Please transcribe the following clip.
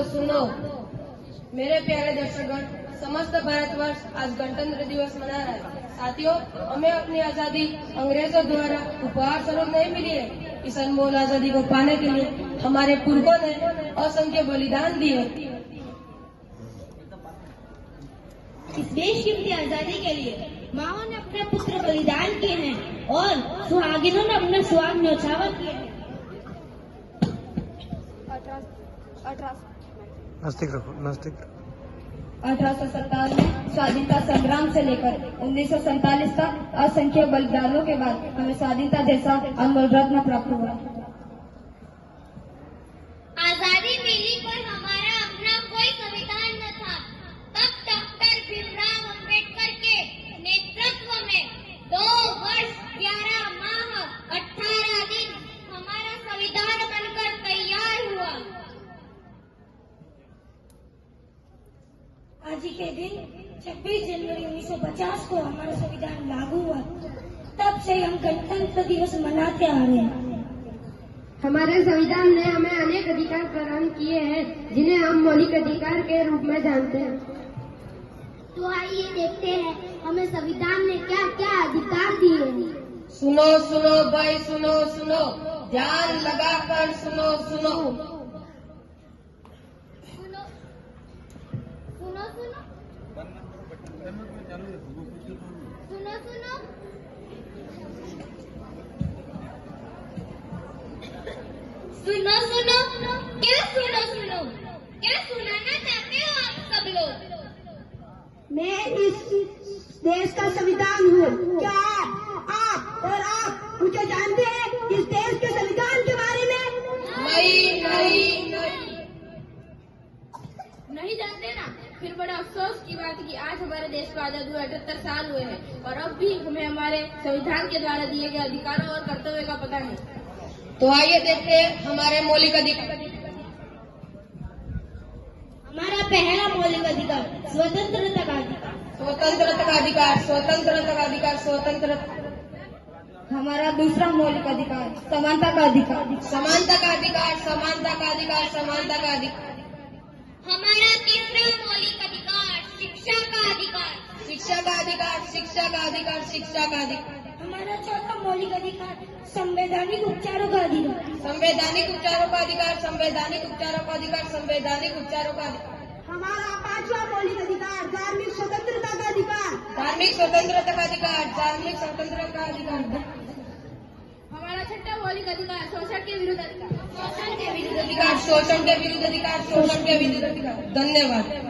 सुनो मेरे प्यारे दर्शकगण, समस्त भारतवर्ष आज गणतंत्र दिवस मना रहा है। साथियों, हमें अपनी आजादी अंग्रेजों द्वारा उपहार स्वरूप नहीं मिली है। इस अनमोल आजादी को पाने के लिए हमारे पूर्वों ने असंख्य बलिदान दिए। इस देशकीमती आजादी के लिए माओ ने अपने पुत्र बलिदान किए हैं और सुहागिनों ने अपने सुहाग न्यौछावर किए हैं। नास्तिक रखो, नास्तिक। 1857 में स्वाधीनता संग्राम से लेकर 1947 तक असंख्य बलिदानों के बाद हमें स्वाधीनता जैसा अनमोल रत्न प्राप्त हुआ। आजादी मिली पर हमारा अपना कोई संविधान न था। तब डॉक्टर भीमराव अंबेडकर के नेतृत्व में 2 वर्ष 11 माह 18 दिन हमारा संविधान बनकर तैयार हुआ। आज ही के दिन 26 जनवरी 1950 को हमारा संविधान लागू हुआ। तब से हम गणतंत्र दिवस मनाते आ रहे हैं। हमारे संविधान ने हमें अनेक अधिकार प्रदान किए हैं, जिन्हें हम मौलिक अधिकार के रूप में जानते हैं। तो आइए देखते हैं हमें संविधान ने क्या क्या अधिकार दिए। सुनो सुनो भाई, सुनो सुनो, ध्यान लगाकर सुनो सुनो। सुनो सुनो, क्या सुनो सुनो, क्या सुनाना चाहते हो आप सब लोग? मैं इस देश का संविधान हूँ। क्या आप और आप मुझे जानते हैं इस देश के संविधान के बारे में? नहीं जानते ना? फिर बड़ा अफसोस की बात है कि आज हमारे देश को आजाद हुए 78 साल हुए हैं और अब भी हमें हमारे संविधान के द्वारा दिए गए अधिकारों और कर्तव्य का पता नहीं। तो आइए देखते हैं हमारे मौलिक अधिकार। हमारा पहला मौलिक अधिकार स्वतंत्रता का अधिकार। स्वतंत्रता का अधिकार, स्वतंत्रता का अधिकार, स्वतंत्र। हमारा दूसरा मौलिक अधिकार समानता का अधिकार। समानता का अधिकार, समानता का अधिकार, समानता का अधिकार। हमारा तीसरा मौलिक अधिकार शिक्षा का अधिकार। शिक्षा का अधिकार, शिक्षा का अधिकार, शिक्षा का अधिकार। हमारा चौथा मौलिक अधिकार संवैधानिक उपचारों का अधिकार। संवैधानिक उपचारों का अधिकार, संवैधानिक उपचारों का अधिकार, संवैधानिक उपचारों का अधिकार। हमारा पांचवा मौलिक अधिकार धार्मिक स्वतंत्रता का अधिकार। धार्मिक स्वतंत्रता का अधिकार, धार्मिक स्वतंत्रता का अधिकार। हमारा छठा मौलिक अधिकार शोषण के विरुद्ध अधिकार। शोषण के विरुद्ध अधिकार, शोषण के विरुद्ध अधिकार, शोषण के विरुद्ध अधिकार। धन्यवाद।